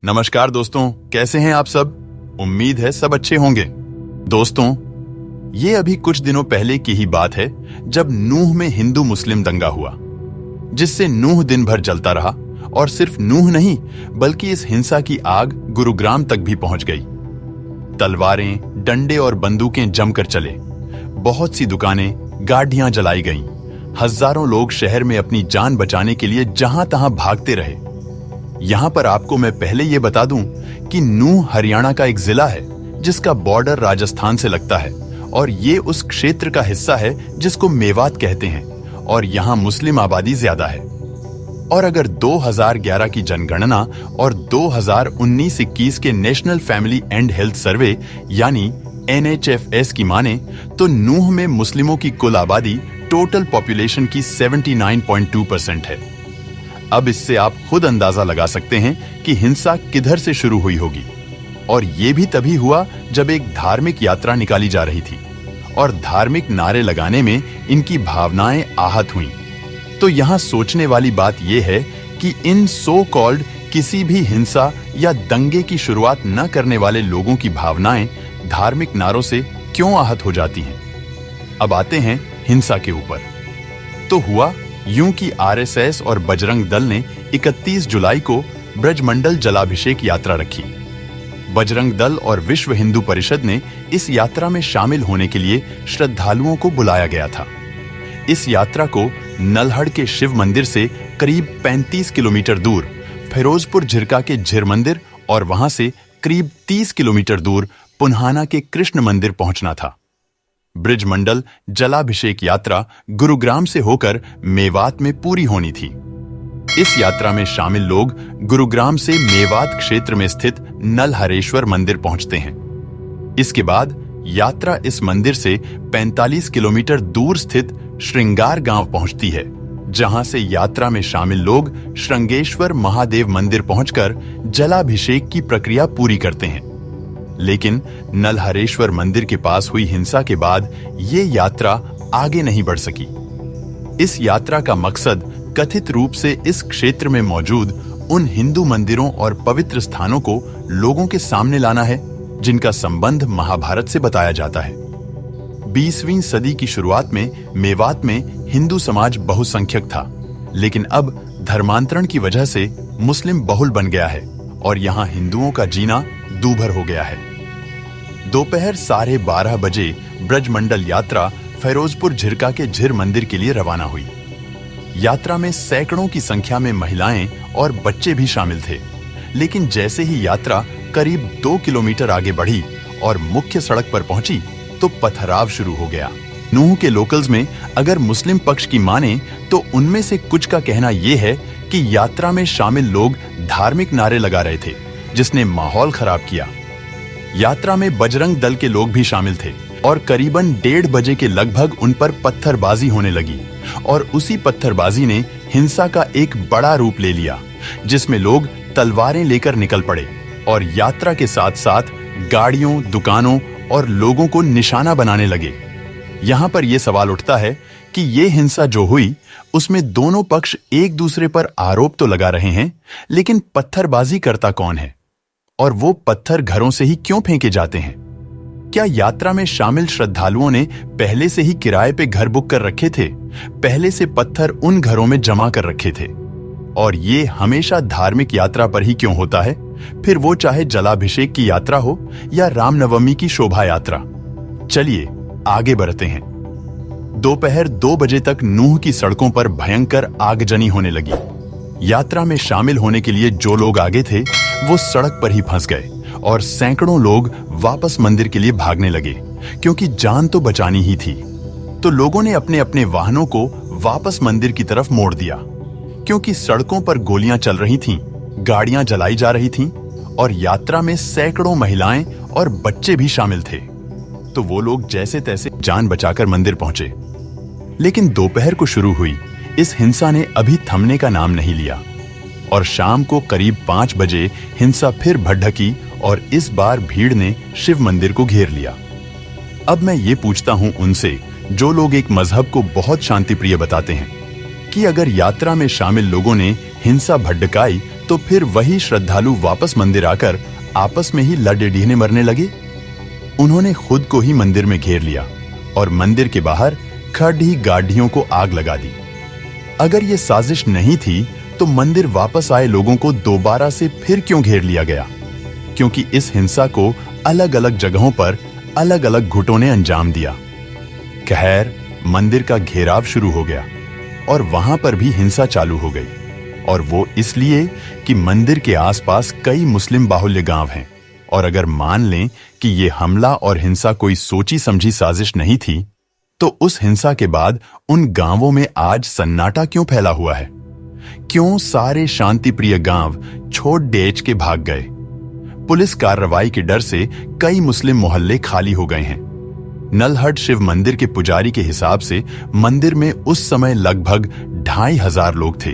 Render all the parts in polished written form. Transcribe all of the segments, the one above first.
नमस्कार दोस्तों, कैसे हैं आप सब। उम्मीद है सब अच्छे होंगे। दोस्तों, ये अभी कुछ दिनों पहले की ही बात है जब नूह में हिंदू मुस्लिम दंगा हुआ, जिससे नूह दिन भर जलता रहा। और सिर्फ नूह नहीं, बल्कि इस हिंसा की आग गुरुग्राम तक भी पहुंच गई। तलवारें, डंडे और बंदूकें जमकर चले। बहुत सी दुकानें, गाड़ियां जलाई गईं। हजारों लोग शहर में अपनी जान बचाने के लिए जहां तहां भागते रहे। यहां पर आपको मैं पहले ये बता दूं कि नूह हरियाणा का एक जिला है जिसका बॉर्डर राजस्थान से लगता है, और ये उस क्षेत्र का हिस्सा है जिसको मेवात कहते हैं, और यहां मुस्लिम आबादी ज्यादा है। और अगर 2011 की जनगणना और 2019-21 के national family and health survey यानी NHFS की माने तो नूह में मुस्लिमों की कुल आबादी टोटल पॉपुलेशन की 79.2% है। अब इससे आप खुद अंदाजा लगा सकते हैं कि हिंसा किधर से शुरू हुई होगी। और ये भी तभी हुआ जब एक धार्मिक यात्रा निकाली जा रही थी, और धार्मिक नारे लगाने में इनकी भावनाएं आहत हुईं। तो यहां सोचने वाली बात यह है कि इन सो कॉल्ड किसी भी हिंसा या दंगे की शुरुआत न करने वाले लोगों की भावनाएं धार्मिक नारों से क्यों आहत हो जाती हैं। अब आते हैं हिंसा के ऊपर। तो हुआ यूं कि RSS और बजरंग दल ने 31 जुलाई को ब्रजमंडल जलाभिषेक यात्रा रखी। बजरंग दल और विश्व हिंदू परिषद ने इस यात्रा में शामिल होने के लिए श्रद्धालुओं को बुलाया गया था। इस यात्रा को नल्हड़ के शिव मंदिर से करीब 35 किलोमीटर दूर फिरोजपुर झिरका के झिर मंदिर और वहां से करीब 30 किलोमीटर दूर पुन्हाना के कृष्ण मंदिर पहुंचना था। ब्रजमंडल जलाभिषेक यात्रा गुरुग्राम से होकर मेवात में पूरी होनी थी। इस यात्रा में शामिल लोग गुरुग्राम से मेवात क्षेत्र में स्थित नलहरेश्वर मंदिर पहुंचते हैं। इसके बाद यात्रा इस मंदिर से 45 किलोमीटर दूर स्थित श्रृंगार गांव पहुंचती है, जहां से यात्रा में शामिल लोग श्रृंगेश्वर महादेव मंदिर पहुंचकर जलाभिषेक की प्रक्रिया पूरी करते हैं। लेकिन नलहरेश्वर मंदिर के पास हुई हिंसा के बाद ये यात्रा आगे नहीं बढ़ सकी। इस यात्रा का मकसद कथित रूप से इस क्षेत्र में मौजूद उन हिंदू मंदिरों और पवित्र स्थानों को लोगों के सामने लाना है जिनका संबंध महाभारत से बताया जाता है। 20वीं सदी की शुरुआत में मेवात में हिंदू समाज बहुसंख्यक था, लेकिन अब धर्मांतरण की वजह से मुस्लिम बहुल बन गया है और यहाँ हिंदुओं का जीना दूभर हो गया है। दोपहर 12:30 बजे ब्रजमंडल यात्रा फिरोजपुर झिरका के झिर मंदिर के लिए रवाना हुई। यात्रा में सैकड़ों की संख्या में महिलाएं और बच्चे भी शामिल थे। लेकिन जैसे ही यात्रा करीब 2 किलोमीटर आगे बढ़ी और मुख्य सड़क पर पहुंची तो पथराव शुरू हो गया। नूह के लोकल्स में अगर मुस्लिम पक्ष की माने तो उनमें से कुछ का कहना यह है कि यात्रा में शामिल लोग धार्मिक नारे लगा रहे थे, जिसने माहौल खराब किया। यात्रा में बजरंग दल के लोग भी शामिल थे और करीबन 1:30 बजे के लगभग उन पर पत्थरबाजी होने लगी, और उसी पत्थरबाजी ने हिंसा का एक बड़ा रूप ले लिया, जिसमें लोग तलवारें लेकर निकल पड़े और यात्रा के साथ साथ गाड़ियों, दुकानों और लोगों को निशाना बनाने लगे। यहां पर यह सवाल उठता है कि यह हिंसा जो हुई उसमें दोनों पक्ष एक दूसरे पर आरोप तो लगा रहे हैं, लेकिन पत्थरबाजी करता कौन है और वो पत्थर घरों से ही क्यों फेंके जाते हैं? क्या यात्रा में शामिल श्रद्धालुओं ने पहले से ही किराए पे घर बुक कर रखे थे? पहले से पत्थर उन घरों में जमा कर रखे थे? और ये हमेशा धार्मिक यात्रा पर ही क्यों होता है, फिर वो चाहे जलाभिषेक की यात्रा हो या रामनवमी की शोभा यात्रा। चलिए आगे बढ़ते हैं। दोपहर 2 बजे तक नूह की सड़कों पर भयंकर आगजनी होने लगी। यात्रा में शामिल होने के लिए जो लोग आगे थे वो सड़क पर ही फंस गए और सैकड़ों लोग वापस मंदिर के लिए भागने लगे, क्योंकि जान तो बचानी ही थी। तो लोगों ने अपने अपने वाहनों को वापस मंदिर की तरफ मोड़ दिया, क्योंकि सड़कों पर गोलियां चल रही थीं, गाड़ियां जलाई जा रही थीं और यात्रा में सैकड़ों महिलाएं और बच्चे भी शामिल थे। तो वो लोग जैसे तैसे जान बचाकर मंदिर पहुंचे। लेकिन दोपहर को शुरू हुई इस हिंसा ने अभी थमने का नाम नहीं लिया, और शाम को करीब 5 बजे हिंसा फिर भड़की और इस बार भीड़ ने शिव मंदिर को घेर लिया। अब मैं ये पूछता हूं उनसे जो लोग एक मजहब को बहुत शांतिप्रिय बताते हैं कि अगर यात्रा में शामिल लोगों ने हिंसा भड़काई तो फिर वही श्रद्धालु वापस मंदिर आकर आपस में ही लड़ मरने लगे। उन्होंने खुद को ही मंदिर में घेर लिया और मंदिर के बाहर खड़ी गाड़ियों को आग लगा दी। अगर यह साजिश नहीं थी तो मंदिर वापस आए लोगों को दोबारा से फिर क्यों घेर लिया गया? क्योंकि इस हिंसा को अलग अलग जगहों पर अलग अलग गुटों ने अंजाम दिया। खैर, मंदिर का घेराव शुरू हो गया और वहां पर भी हिंसा चालू हो गई, और वो इसलिए कि मंदिर के आसपास कई मुस्लिम बाहुल्य गांव हैं। और अगर मान लें कि ये हमला और हिंसा कोई सोची समझी साजिश नहीं थी, तो उस हिंसा के बाद उन गांवों में आज सन्नाटा क्यों फैला हुआ है? क्यों सारे शांतिप्रिय गांव छोड़ डेच के भाग गए? पुलिस कार्रवाई के डर से कई मुस्लिम मोहल्ले खाली हो गए हैं। नलहट शिव मंदिर के पुजारी के हिसाब से मंदिर में उस समय लगभग 2500 लोग थे,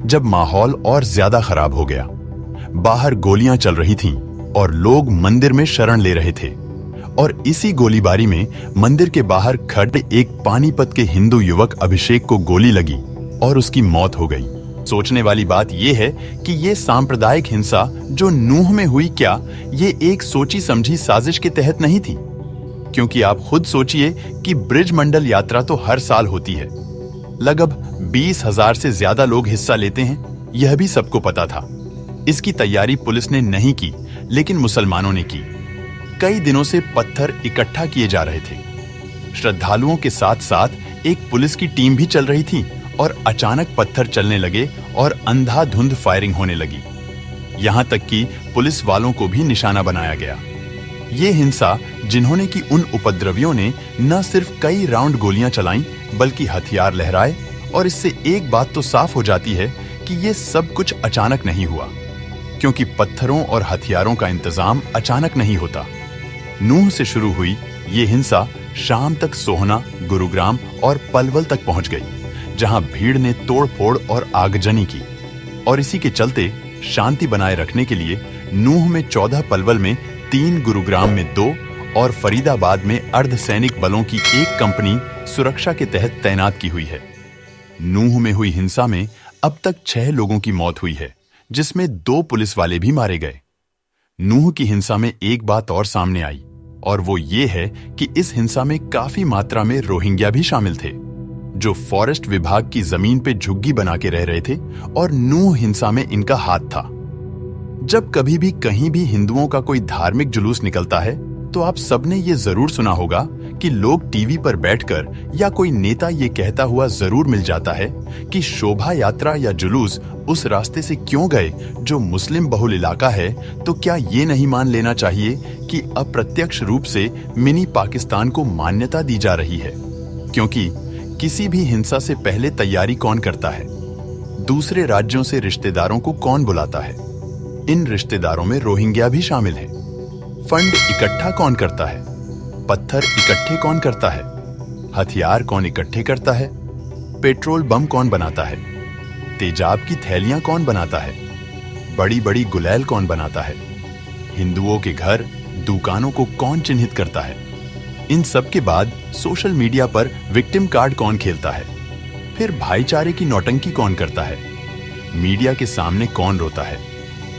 जब माहौल और ज्यादा खराब हो गया। बाहर गोलियां चल रही थीं और लोग मंदिर में शरण ले रहे थे, और इसी गोलीबारी में मंदिर के बाहर खड़े एक पानीपत के हिंदू युवक अभिषेक को गोली लगी और उसकी मौत हो गई। सोचने वाली बात यह है कि यह सांप्रदायिक हिंसा जो नूह में हुई, क्या ये एक सोची समझी साजिश के तहत नहीं थी? क्योंकि आप खुद सोचिए कि ब्रिज मंडल यात्रा तो हर साल होती है। लगभग 20,000 से ज्यादा लोग हिस्सा लेते हैं, यह भी सबको पता था। इसकी तैयारी पुलिस ने नहीं की, लेकिन मुसलमानों ने की। कई दिनों से पत्थर इकट्ठा किए जा रहे थे। श्रद्धालुओं के साथ साथ एक पुलिस की टीम भी चल रही थी, और अचानक पत्थर चलने लगे और अंधाधुंध फायरिंग होने लगी। यहां तक कि पुलिस वालों को भी निशाना बनाया गया। ये हिंसा जिन्होंने की, उन उपद्रवियों ने न सिर्फ कई राउंड गोलियां चलाईं, बल्कि हथियार लहराए। और इससे एक बात तो साफ हो जाती है कि ये सब कुछ अचानक नहीं हुआ, क्योंकि पत्थरों और हथियारों का इंतजाम अचानक नहीं होता। नूह से शुरू हुई ये हिंसा शाम तक सोहना, गुरुग्राम और पलवल तक पहुंच गई, जहां भीड़ ने तोड़फोड़ और आगजनी की। और इसी के चलते शांति बनाए रखने के लिए नूह में 14, पलवल में 3, गुरुग्राम में 2 और फरीदाबाद में अर्धसैनिक बलों की एक कंपनी सुरक्षा के तहत तैनात की हुई है। नूह में हुई हिंसा में अब तक 6 लोगों की मौत हुई है, जिसमें 2 पुलिस वाले भी मारे गए। नूह की हिंसा में एक बात और सामने आई, और वो ये है कि इस हिंसा में काफी मात्रा में रोहिंग्या भी शामिल थे, जो फॉरेस्ट विभाग की जमीन पे झुग्गी बना के रह रहे थे, और नूह हिंसा में इनका हाथ था। जब कभी भी कहीं भी हिंदुओं का कोई धार्मिक जुलूस निकलता है, तो आप सबने ये जरूर सुना होगा कि लोग टीवी पर बैठकर या कोई नेता ये कहता हुआ जरूर मिल जाता है कि शोभा यात्रा या जुलूस उस रास्ते से क्यों गए जो मुस्लिम बहुल इलाका है, तो क्या ये नहीं मान लेना चाहिए कि अप्रत्यक्ष रूप से मिनी पाकिस्तान को मान्यता दी जा रही है? क्योंकि किसी भी हिंसा से पहले तैयारी कौन करता है? दूसरे राज्यों से रिश्तेदारों को कौन बुलाता है? इन रिश्तेदारों में रोहिंग्या भी शामिल है। फंड इकट्ठा कौन करता है? पत्थर इकट्ठे कौन करता है? हथियार कौन इकट्ठे करता है? पेट्रोल बम कौन बनाता है? तेजाब की थैलियां कौन बनाता है? बड़ी बड़ी गुलैल कौन बनाता है? हिंदुओं के घर, दुकानों को कौन चिन्हित करता है? इन सब के बाद सोशल मीडिया पर विक्टिम कार्ड कौन खेलता है? फिर भाईचारे की नौटंकी कौन करता है? मीडिया के सामने कौन रोता है?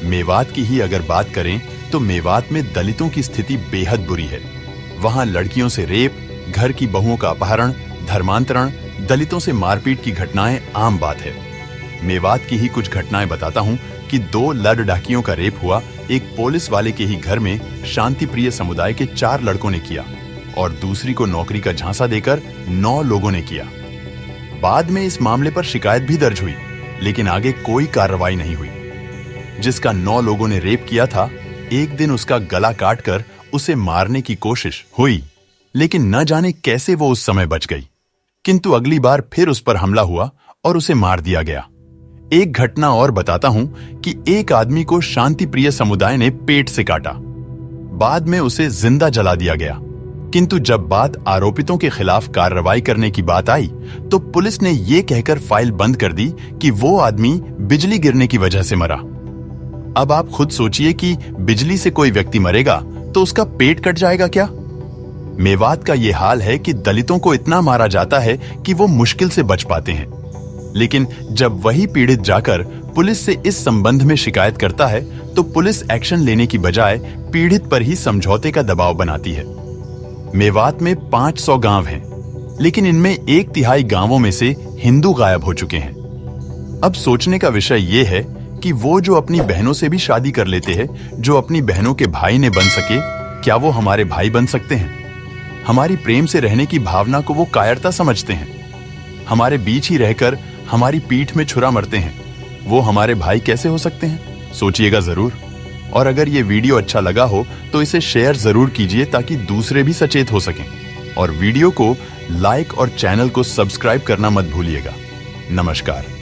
मेवात की ही अगर बात करें तो मेवात में दलितों की स्थिति बेहद बुरी है। वहां लड़कियों से रेप, घर की बहुओं का अपहरण, धर्मांतरण, दलितों से मारपीट की घटनाएं आम बात है। मेवात की ही कुछ घटनाएं बताता हूं कि 2 लड़ डाकियों का रेप हुआ, एक पुलिस वाले के ही घर में शांति प्रिय समुदाय के 4 लड़कों ने किया, और दूसरी को नौकरी का झांसा देकर 9 लोगों ने किया। बाद में इस मामले पर शिकायत भी दर्ज हुई, लेकिन आगे कोई कार्रवाई नहीं हुई। जिसका 9 लोगों ने रेप किया था, एक दिन उसका गला काटकर उसे मारने की कोशिश हुई, लेकिन न जाने कैसे वो उस समय बच गई। किंतु अगली बार फिर उस पर हमला हुआ और उसे मार दिया गया। एक घटना और बताता हूं कि एक आदमी को शांति प्रिय समुदाय ने पेट से काटा, बाद में उसे जिंदा जला दिया गया। किंतु जब बात आरोपितों के खिलाफ कार्रवाई करने की बात आई, तो पुलिस ने यह कहकर फाइल बंद कर दी कि वो आदमी बिजली गिरने की वजह से मरा। अब आप खुद सोचिए कि बिजली से कोई व्यक्ति मरेगा तो उसका पेट कट जाएगा क्या? मेवात का यह हाल है कि दलितों को इतना मारा जाता है कि वो मुश्किल से बच पाते हैं। लेकिन जब वही पीड़ित जाकर पुलिस से इस संबंध में शिकायत करता है तो पुलिस एक्शन लेने की बजाय पीड़ित पर ही समझौते का दबाव बनाती है। मेवात में 500 गांव हैं, लेकिन इनमें 1/3 गांवों में से हिंदू गायब हो चुके हैं। अब सोचने का विषय यह है कि वो जो अपनी बहनों से भी शादी कर लेते हैं, जो अपनी बहनों के भाई ने बन सके, क्या वो हमारे भाई बन सकते हैं? हमारी प्रेम से रहने की भावना को वो कायरता समझते हैं। हमारे बीच ही रहकर हमारी पीठ में छुरा मरते हैं, वो हमारे भाई कैसे हो सकते हैं? सोचिएगा जरूर। और अगर ये वीडियो अच्छा लगा हो तो इसे शेयर जरूर कीजिए ताकि दूसरे भी सचेत हो सकें। और वीडियो को लाइक और चैनल को सब्सक्राइब करना मत भूलिएगा। नमस्कार।